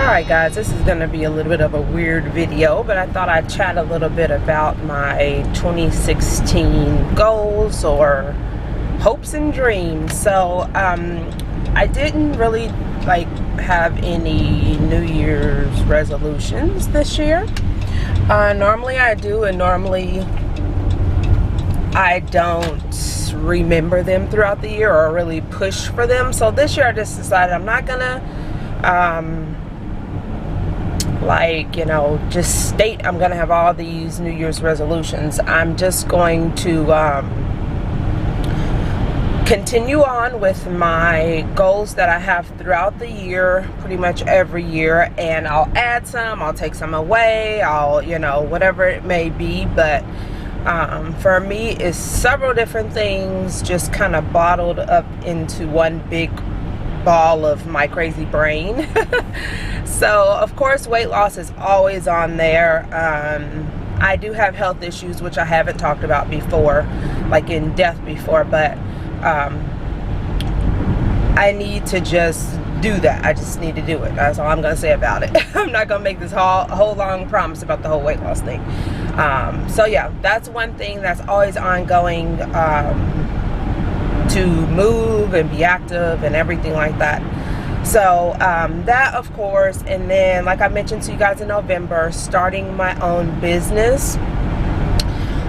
Alright guys, this is going to be a little bit of a weird video, but I thought I'd chat a little bit about my 2016 goals or hopes and dreams. So I didn't really have any New Year's resolutions this year. Normally I do, and normally I don't remember them throughout the year or really push for them. So this year I just decided I'm not gonna just state I'm gonna have all these New Year's resolutions. I'm just going to continue on with my goals that I have throughout the year, pretty much every year, and I'll add some, I'll take some away, I'll whatever it may be. But for me, it's several different things just kind of bottled up into one big ball of my crazy brain. So of course weight loss is always on there. I do have health issues, which I haven't talked about before, like in depth before, but I need to just do that. I just need to do it. That's all I'm gonna say about it. I'm not gonna make this whole long promise about the whole weight loss thing. So yeah, that's one thing that's always ongoing, to move and be active and everything like that. So that of course, and then like I mentioned to you guys in November, starting my own business.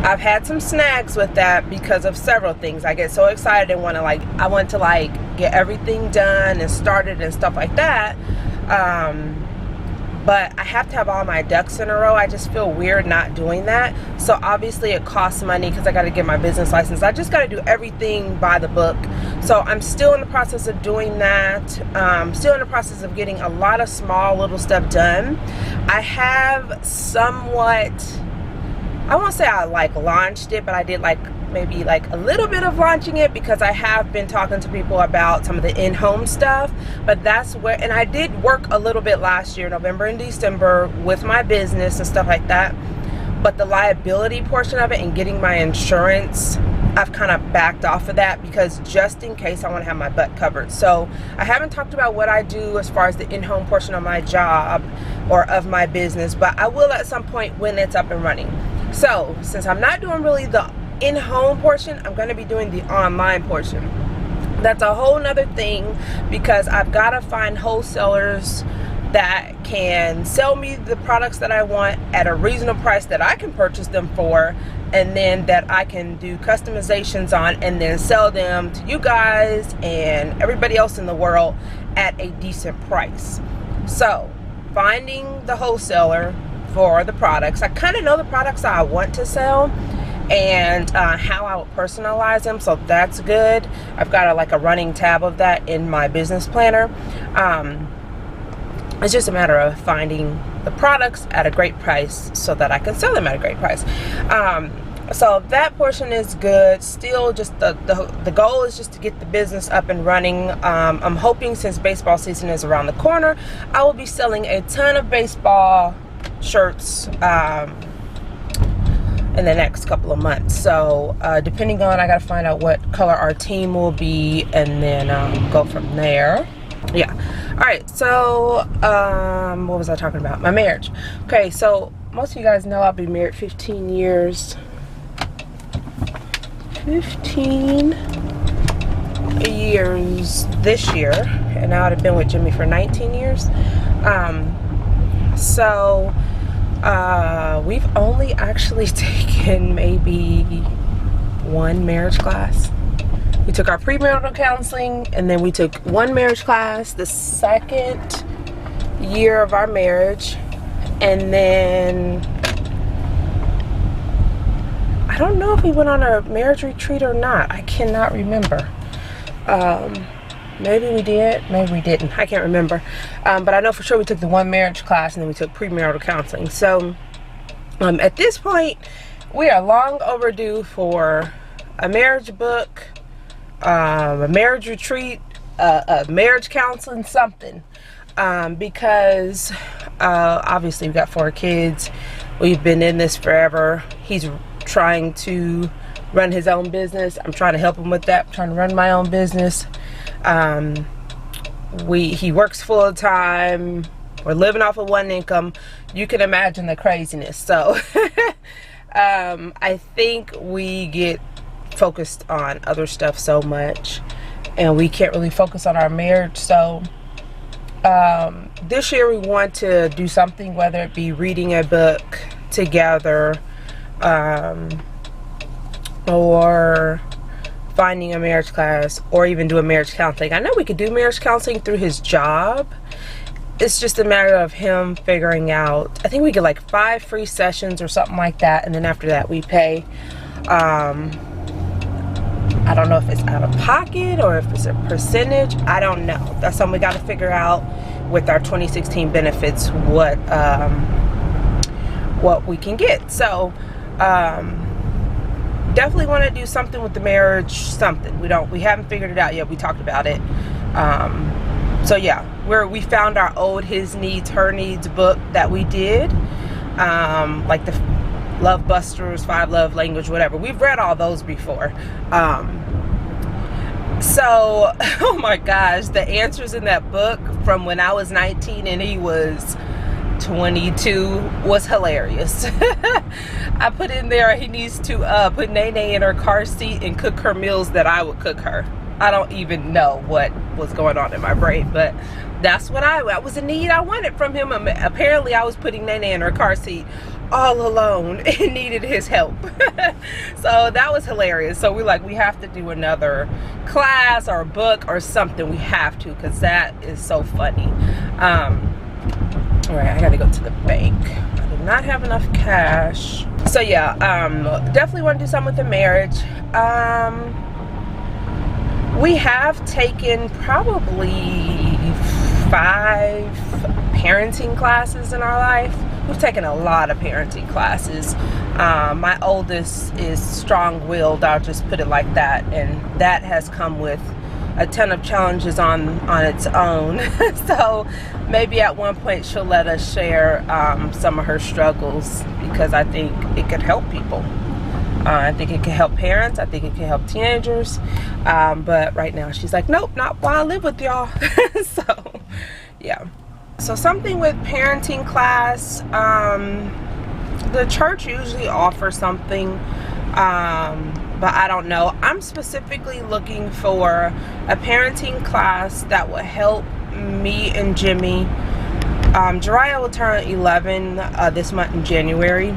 I've had some snags with that because of several things. I get so excited and want to get everything done and started and stuff like that. But I have to have all my ducks in a row. I just feel weird not doing that. So obviously it costs money because I got to get my business license. I just got to do everything by the book. So I'm still in the process of doing that. Still in the process of getting a lot of small little stuff done. I have somewhat, I won't say I launched it, but I did maybe a little bit of launching it, because I have been talking to people about some of the in-home stuff. But that's where, and I did work a little bit last year, November and December, with my business and stuff like that. But the liability portion of it and getting my insurance, I've kind of backed off of that, because just in case I want to have my butt covered. So I haven't talked about what I do as far as the in-home portion of my job or of my business, but I will at some point when it's up and running. So since I'm not doing really the in-home portion, I'm going to be doing the online portion. That's a whole nother thing, because I've got to find wholesalers that can sell me the products that I want at a reasonable price that I can purchase them for, and then that I can do customizations on and then sell them to you guys and everybody else in the world at a decent price. So finding the wholesaler for the products, I kind of know the products I want to sell and how I would personalize them, so that's good. I've got a running tab of that in my business planner. It's just a matter of finding the products at a great price so that I can sell them at a great price. So that portion is good. Still, just the goal is just to get the business up and running. I'm hoping, since baseball season is around the corner, I will be selling a ton of baseball shirts in the next couple of months. So depending on, I gotta find out what color our team will be, and then go from there. Yeah. All right, so what was I talking about? My marriage. Okay, so most of you guys know I'll be married 15 years. 15 years this year, and I would have been with Jimmy for 19 years. So we've only actually taken maybe one marriage class. We took our premarital counseling, and then we took one marriage class the second year of our marriage, and then I don't know if we went on a marriage retreat or not. I cannot remember. Maybe we did, maybe we didn't. I can't remember. But I know for sure we took the one marriage class, and then we took premarital counseling. So at this point, we are long overdue for a marriage book, a marriage retreat, a marriage counseling, something. Because obviously we've got 4 kids. We've been in this forever. He's trying to run his own business. I'm trying to help him with that. I'm trying to run my own business. He works full time. we're living off of one income. You can imagine the craziness. So I think we get focused on other stuff so much, and we can't really focus on our marriage. So this year we want to do something, whether it be reading a book together, or finding a marriage class, or even do a marriage counseling. I know we could do marriage counseling through his job. It's just a matter of him figuring out, I think we get like 5 free sessions or something like that, and then after that we pay. I don't know if it's out of pocket or if it's a percentage. I don't know. That's something we got to figure out with our 2016 benefits, what we can get. So definitely want to do something with the marriage, something. We haven't figured it out yet. We talked about it. So yeah, we found our old His Needs, Her Needs book that we did, like the Love Busters, 5 Love Language, whatever. We've read all those before. So, oh my gosh, the answers in that book from when I was 19 and he was 22 was hilarious. I put in there, he needs to put Nene in her car seat and cook her meals that I would cook her. I don't even know what was going on in my brain, but that's what that was a need I wanted from him. Apparently I was putting Nene in her car seat all alone and needed his help. So that was hilarious. So we have to do another class or a book or something. We have to, because that is so funny. All right, I gotta go to the bank. I did not have enough cash. So yeah, definitely want to do something with the marriage. We have taken probably 5 parenting classes in our life. We've taken a lot of parenting classes. My oldest is strong-willed, I'll just put it like that, and that has come with a ton of challenges on its own. So maybe at one point she'll let us share some of her struggles, because I think it could help people. I think it can help parents. I think it can help teenagers. But right now she's like, nope, not while I live with y'all. So yeah. So something with parenting class, the church usually offers something, but I don't know. I'm specifically looking for a parenting class that will help me and Jimmy. Jariah will turn 11 this month in January,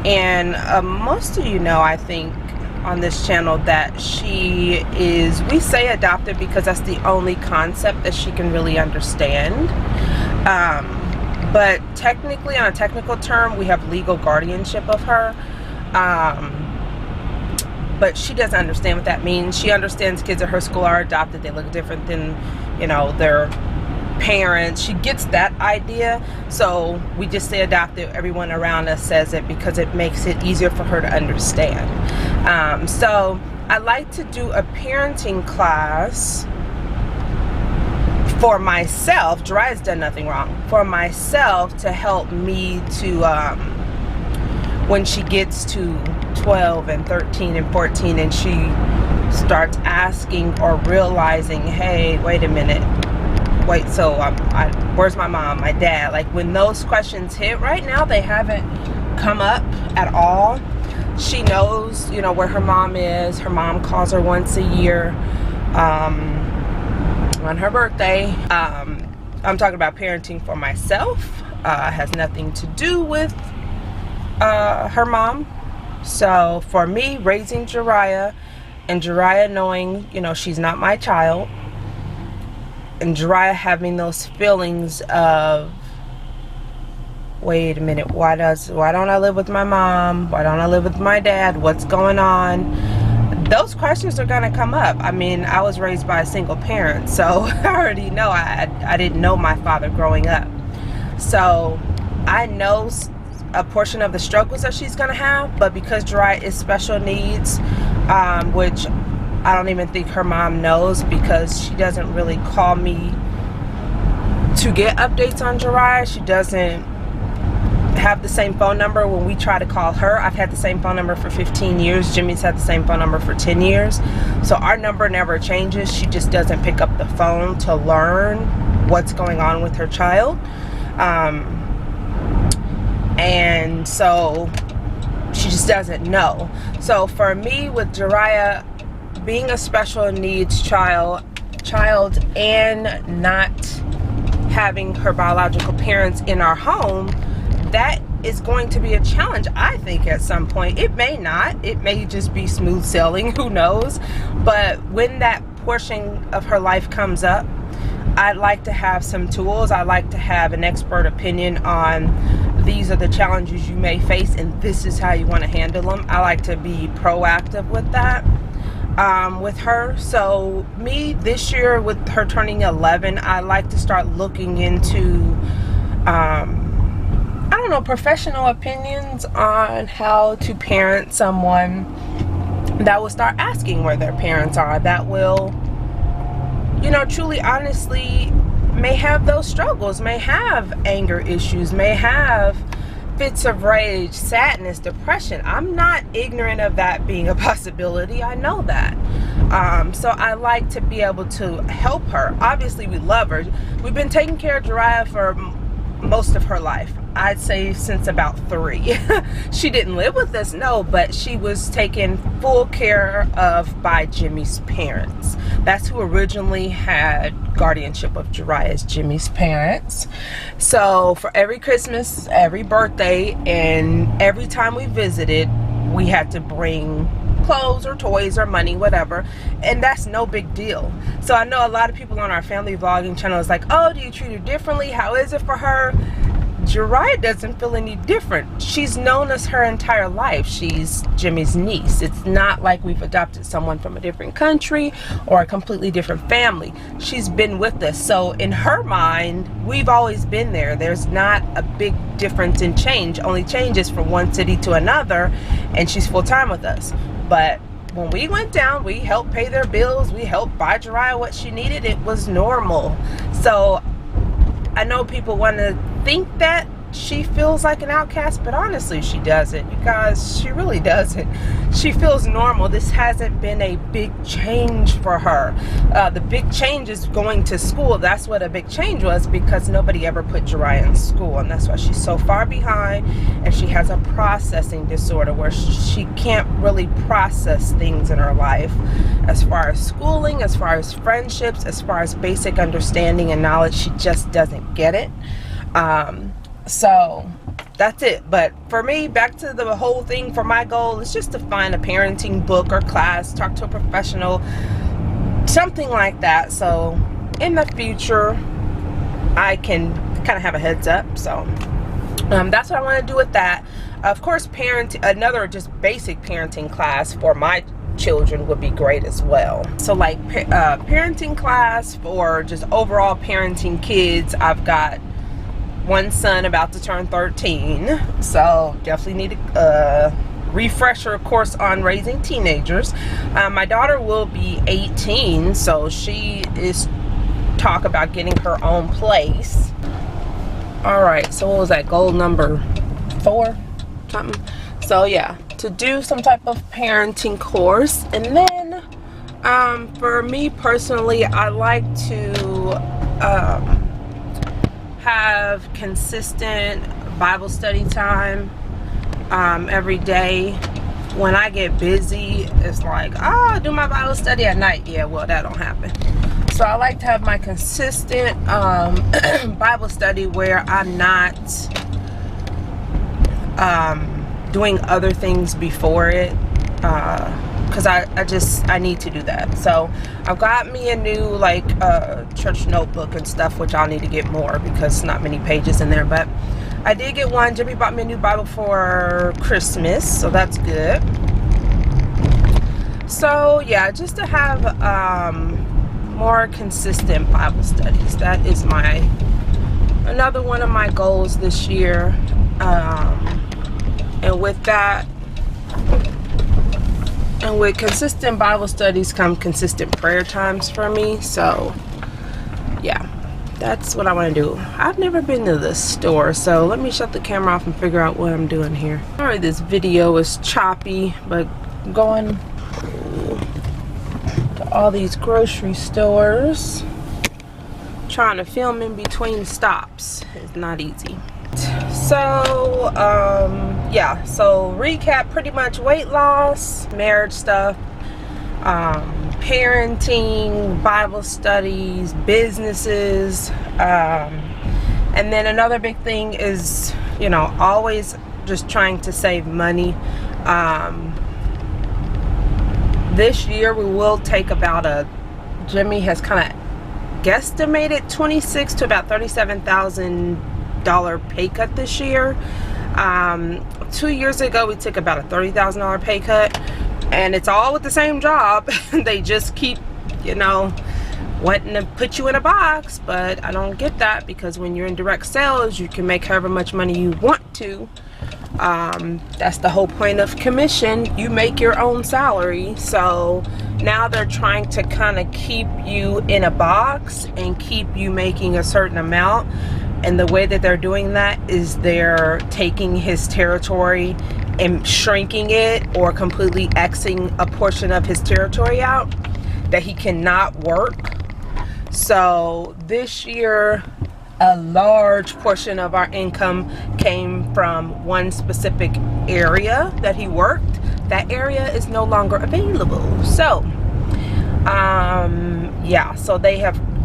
and most of you know, I think, on this channel that she is, we say adopted because that's the only concept that she can really understand. But technically, on a technical term, we have legal guardianship of her. But she doesn't understand what that means. She understands kids at her school are adopted. They look different than, you know, their parents. She gets that idea. So we just say adopted. Everyone around us says it because it makes it easier for her to understand. So I like to do a parenting class for myself. Jariah's done nothing wrong. For myself, to help me to, when she gets to 12 and 13 and 14 and she starts asking or realizing, hey, wait a minute, wait, so where's my mom, my dad? Like, when those questions hit, right now they haven't come up at all. She knows, you know, where her mom is. Her mom calls her once a year on her birthday. I'm talking about parenting for myself. Has nothing to do with her mom. So for me, raising Jariah, and Jariah knowing, you know, she's not my child, and Jariah having those feelings of, wait a minute, why don't I live with my mom? Why don't I live with my dad? What's going on? Those questions are gonna come up. I mean, I was raised by a single parent, so I already know I didn't know my father growing up. So I know a portion of the struggles that she's gonna have, but because Jariah is special needs, which I don't even think her mom knows, because she doesn't really call me to get updates on Jariah. She doesn't have the same phone number when we try to call her. I've had the same phone number for 15 years. Jimmy's had the same phone number for 10 years. So our number never changes. She just doesn't pick up the phone to learn what's going on with her child. And so she just doesn't know. So for me, with Jariah being a special needs child and not having her biological parents in our home, that is going to be a challenge, I think, at some point. It may not. It may just be smooth sailing, who knows? But when that portion of her life comes up, I'd like to have some tools. I'd like to have an expert opinion on these are the challenges you may face and this is how you want to handle them. I like to be proactive with that. With her. So me this year, with her turning 11, I like to start looking into I don't know, professional opinions on how to parent someone that will start asking where their parents are, that will, you know, truly honestly may have those struggles, may have anger issues, may have fits of rage, sadness, depression. I'm not ignorant of that being a possibility. I know that. So I like to be able to help her. Obviously, we love her. We've been taking care of Jariah for most of her life. I'd say since about 3. She didn't live with us, no, but she was taken full care of by Jimmy's parents. That's who originally had guardianship of Jariah, is Jimmy's parents. So for every Christmas, every birthday, and every time we visited, we had to bring clothes or toys or money, whatever, and that's no big deal. So I know a lot of people on our family vlogging channel is like, oh, do you treat her differently? How is it for her? Jariah doesn't feel any different. She's known us her entire life. She's Jimmy's niece. It's not like we've adopted someone from a different country or a completely different family. She's been with us. So in her mind, we've always been there. There's not a big difference in change. Only change is from one city to another, and she's full-time with us. But when we went down, we helped pay their bills. We helped buy Jariah what she needed. It was normal. So I know people want to think that she feels like an outcast, but honestly she doesn't, you guys. She really doesn't. She feels normal. This hasn't been a big change for her. The big change is going to school. That's what a big change was, because nobody ever put Jariah in school, and that's why she's so far behind. And she has a processing disorder where she can't really process things in her life, as far as schooling, as far as friendships, as far as basic understanding and knowledge. She just doesn't get it. So that's it. But for me, back to the whole thing, for my goal is just to find a parenting book or class, talk to a professional, something like that, so in the future I can kind of have a heads up. So that's what I want to do with that. Of course, another just basic parenting class for my children would be great as well. So like parenting class for just overall parenting kids. I've got one son about to turn 13, so definitely need a refresher course on raising teenagers. My daughter will be 18, so she is talk about getting her own place. All right, so what was that, goal number 4 something? So yeah, to do some type of parenting course. And then for me personally, I like to have consistent Bible study time every day. When I get busy, it's like, oh, I'll do my Bible study at night. Yeah, well, that don't happen. So I like to have my consistent Bible study where I'm not doing other things before it, because I need to do that. So I've got me a new like church notebook and stuff, which I'll need to get more because not many pages in there, but I did get one. Jimmy bought me a new Bible for Christmas, so that's good. So yeah, just to have more consistent Bible studies. That is another one of my goals this year. And with that, and with consistent Bible studies come consistent prayer times for me. So yeah, that's what I want to do. I've never been to the store, so let me shut the camera off and figure out what I'm doing here. Sorry this video is choppy, but going to all these grocery stores trying to film in between stops. It's not easy. So yeah, so recap, pretty much weight loss, marriage stuff, parenting, Bible studies, businesses, and then another big thing is, you know, always just trying to save money. This year we will take about Jimmy has kind of guesstimated $26,000 to about $37,000 pay cut this year. 2 years ago we took about a $30,000 pay cut, and it's all with the same job. They just keep, you know, wanting to put you in a box, but I don't get that, because when you're in direct sales you can make however much money you want to. That's the whole point of commission. You make your own salary. So now they're trying to kind of keep you in a box and keep you making a certain amount, and the way that they're doing that is they're taking his territory and shrinking it, or completely Xing a portion of his territory out that he cannot work. So this year a large portion of our income came from one specific area that he worked. That area is no longer available. So yeah, so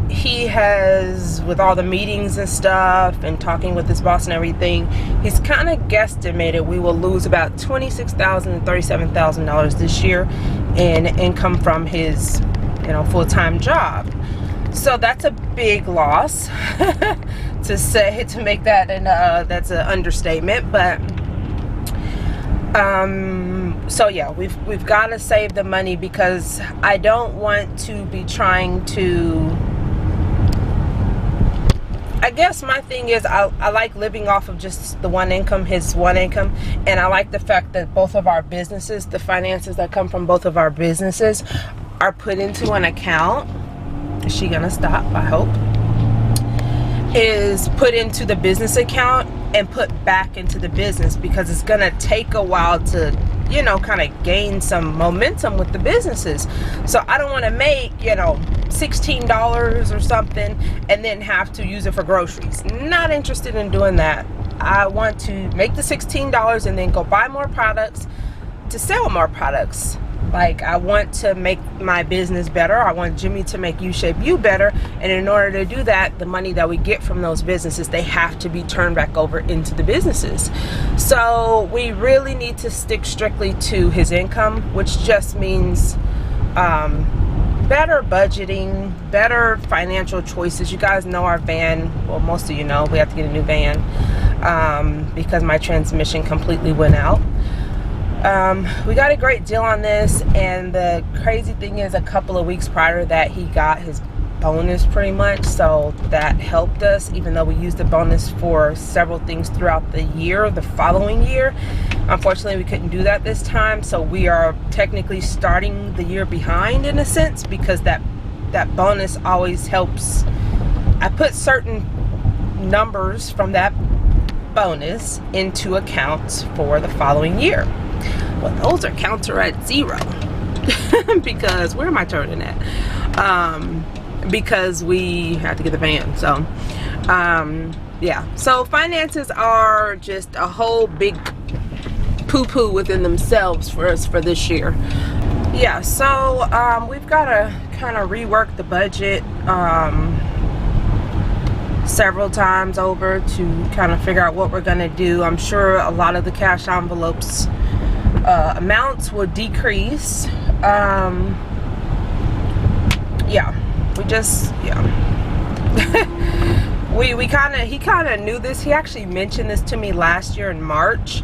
he has, with all the meetings and stuff and talking with his boss and everything, he's kind of guesstimated we will lose about $26,000 to $37,000 this year in income from his, you know, full-time job. So that's a big loss to make that, and that's an understatement. But so yeah, we've got to save the money, because I don't want to be trying to, I guess my thing is I like living off of just the one income, his one income, and I like the fact that both of our businesses, the finances that come from both of our businesses, are put into an account. Is she gonna stop? I hope. Is put into the business account and put back into the business, because it's gonna take a while to, you know, kind of gain some momentum with the businesses. So I don't want to make, you know, $16 or something and then have to use it for groceries. Not interested in doing that. I want to make the $16 and then go buy more products to sell more products. Like, I want to make my business better. I want Jimmy to make You Shape You better. And in order to do that, the money that we get from those businesses, they have to be turned back over into the businesses. So we really need to stick strictly to his income, which just means better budgeting, better financial choices. You guys know our van, well, most of you know, we have to get a new van because my transmission completely went out. We got a great deal on this, and the crazy thing is, a couple of weeks prior to that, he got his bonus pretty much, so that helped us, even though we used the bonus for several things throughout the year, the following year. Unfortunately, we couldn't do that this time, so we are technically starting the year behind in a sense, because that bonus always helps. I put certain numbers from that bonus into accounts for the following year. Well, those are counter at zero because where am I turning at? Because we had to get the van. So yeah, so finances are just a whole big poo-poo within themselves for us for this year. Yeah, so we've got to kind of rework the budget several times over to kind of figure out what we're gonna do. I'm sure a lot of the cash envelopes amounts will decrease. Yeah, we just, yeah. He kind of knew this. He actually mentioned this to me last year in March.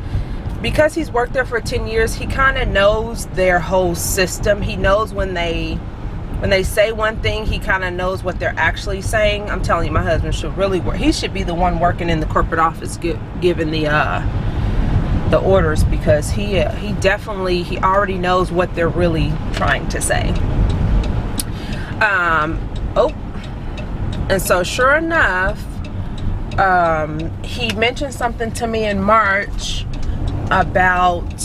Because he's worked there for 10 years, he kind of knows their whole system. He knows when they say one thing, he kind of knows what they're actually saying. I'm telling you, my husband should really work. He should be the one working in the corporate office giving the orders, because he already knows what they're really trying to say. Oh, and so sure enough, he mentioned something to me in March about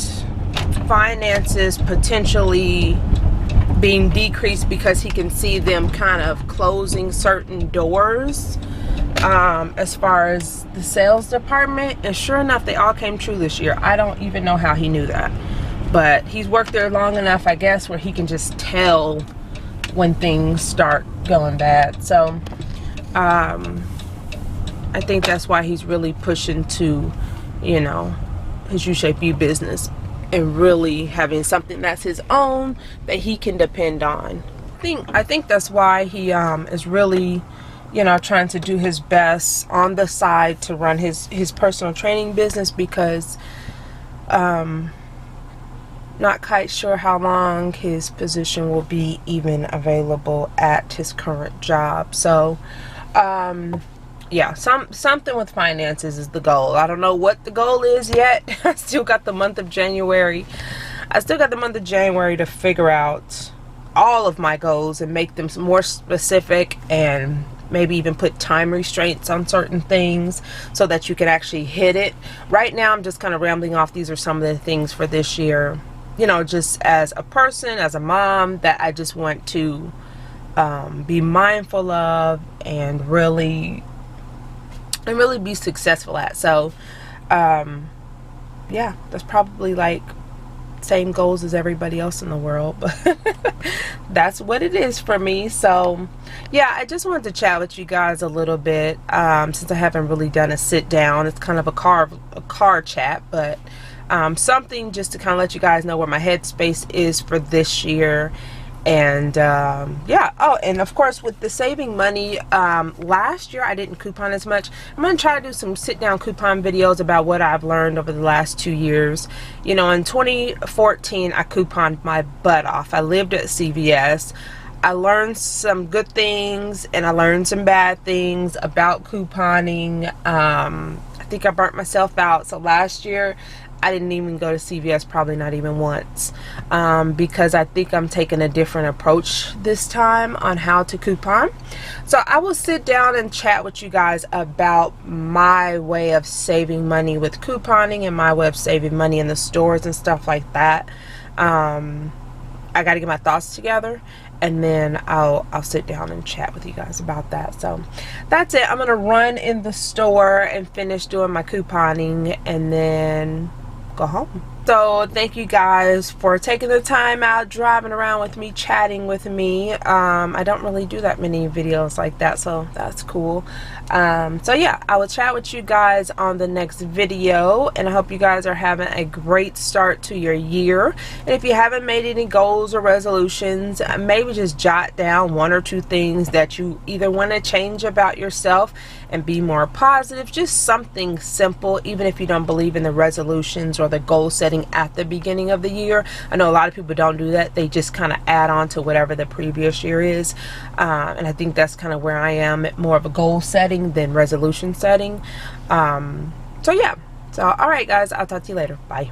finances potentially being decreased because he can see them kind of closing certain doors as far as the sales department. And sure enough, they all came true this year. I don't even know how he knew that, but he's worked there long enough, I guess, where he can just tell when things start going bad. So I think that's why he's really pushing to, you know, his U-Shape U business and really having something that's his own that he can depend on. I think that's why he is really, you know, trying to do his best on the side to run his personal training business, because not quite sure how long his position will be even available at his current job. So yeah, something with finances is the goal. I don't know what the goal is yet. I still got the month of January. To figure out all of my goals and make them more specific, and maybe even put time restraints on certain things so that you can actually hit it. Right now, I'm just kind of rambling off. These are some of the things for this year, you know, just as a person, as a mom, that I just want to be mindful of and really be successful at. So yeah, that's probably like same goals as everybody else in the world, but that's what it is for me. So yeah, I just wanted to chat with you guys a little bit, since I haven't really done a sit down. It's kind of a car chat, but something just to kind of let you guys know where my headspace is for this year. And yeah, oh, and of course with the saving money, last year I didn't coupon as much. I'm gonna try to do some sit down coupon videos about what I've learned over the last 2 years. You know, in 2014 I couponed my butt off. I lived at CVS. I learned some good things and I learned some bad things about couponing. I think I burnt myself out. So last year I didn't even go to CVS, probably not even once, because I think I'm taking a different approach this time on how to coupon. So I will sit down and chat with you guys about my way of saving money with couponing and my way of saving money in the stores and stuff like that. I got to get my thoughts together, and then I'll sit down and chat with you guys about that. So that's it. I'm gonna run in the store and finish doing my couponing and then go home. So thank you guys for taking the time out, driving around with me, chatting with me. I don't really do that many videos like that, so that's cool. So yeah, I will chat with you guys on the next video, and I hope you guys are having a great start to your year. And if you haven't made any goals or resolutions, maybe just jot down 1 or 2 things that you either want to change about yourself and be more positive. Just something simple, even if you don't believe in the resolutions or the goal setting at the beginning of the year. I know a lot of people don't do that. They just kind of add on to whatever the previous year is, and I think that's kind of where I am, more of a goal setting than resolution setting. So yeah, so all right guys, I'll talk to you later. Bye.